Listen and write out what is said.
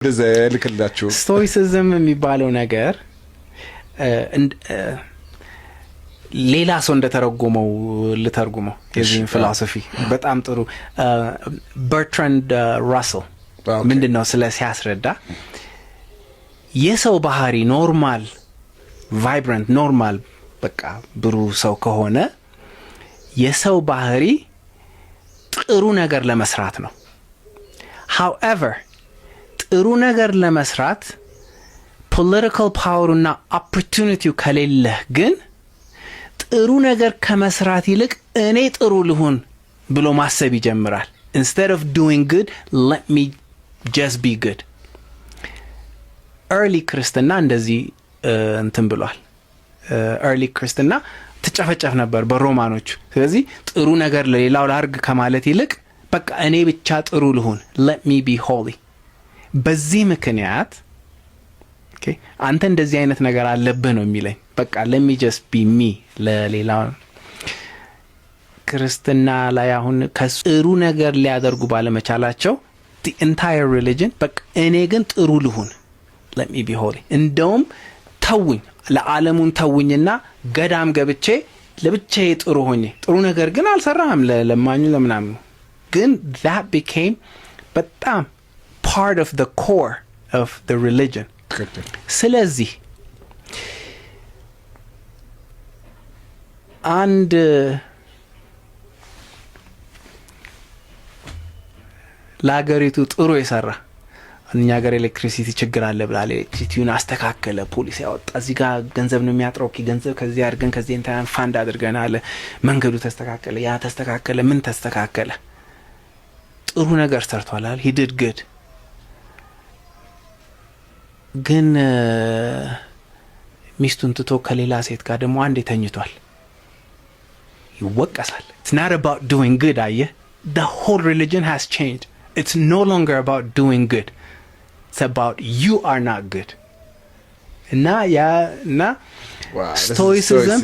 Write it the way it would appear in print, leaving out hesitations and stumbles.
ልክላችሁ ስቶይሲዝም የሚባለው ነገር ሌላ ሰው እንደተረጎመው ልተርጉመው የዚህን ፊሎሶፊ በጣም ጥሩ በርትራንድ ራስል ምንድነው ስለ ሲያስረዳ የሰው ባህሪ ኖርማል ቫይብራንት ኖርማል በቃ ብሩህ ሰው ከሆነ የሰው ባህሪ ጥሩ ነገር ለመስራት ነው። however ጥሩ ነገር ለመስራት ፖለቲካል ፓወርና ኦፖርቹኒቲው ከሌለህ ግን ጥሩ ነገር ከመስራት ይልቅ እኔ ጥሩ ልሁን ብሎ ማሰብ ይጀምራል። instead of doing good let me just be good. early ክርስትና እንደዚህ እንትን ብሏል። early ክርስትና ትጨፈጨፍ ነበር በሮማኖች። ስለዚህ ጥሩ ነገር ለሌላው ላርግ ከማለት ይልቅ በቃ እኔ ብቻ ጥሩ ልሁን let me be holy። በዚህ ምክንያት አንተ እንደዚህ አይነት ነገር አለብህ ነው የሚለኝ። በቃ let me just be me ለሌላው ክርስትና ላይ አሁን ከጥሩ ነገር ሊያደርጉ ባለመቻላቸው the entire religion በቃ እኔ ግን ጥሩ ልሁን let me be holy። እንደውም ተውኝ ለዓለሙን ተውኝና ገዳም ገብቼ ለብቻዬ ጥሩ ሆኜ ጥሩ ነገር ግን አልሰራም ለማኙ ለምናምን ግን that became በጣም part of the core of the religion። ስለዚህ አንድ ለሀገሪቱ ጥሩ የሰራ እኛ ሀገር ኤሌክትሪሲቲ ችግር አለ ብላ ኤሌክትሪሲቲውን አስተካከለ፣ ፖሊስ ያወጣ፣ እዚህ ጋር ገንዘብ ነው የሚያጥረው ገንዘብ ከዚህ አድርገን ከዚህ እንታን ፋንድ አድርገናል፣ መንገዱ ተስተካከለ፣ ያ ተስተካከለ፣ ምን ተስተካከለ፣ ጥሩ ነገር ሰርቷል። he did good። ግን ሚስቱን ትቶ ከሌላ ሴት ጋር ደግሞ አንዴ ተኝቷል፣ ይወቀሳል። it's not about doing good አየህ። the whole religion has changed. it's no longer about doing good. it's about you are not good. እና ያ እና stoicism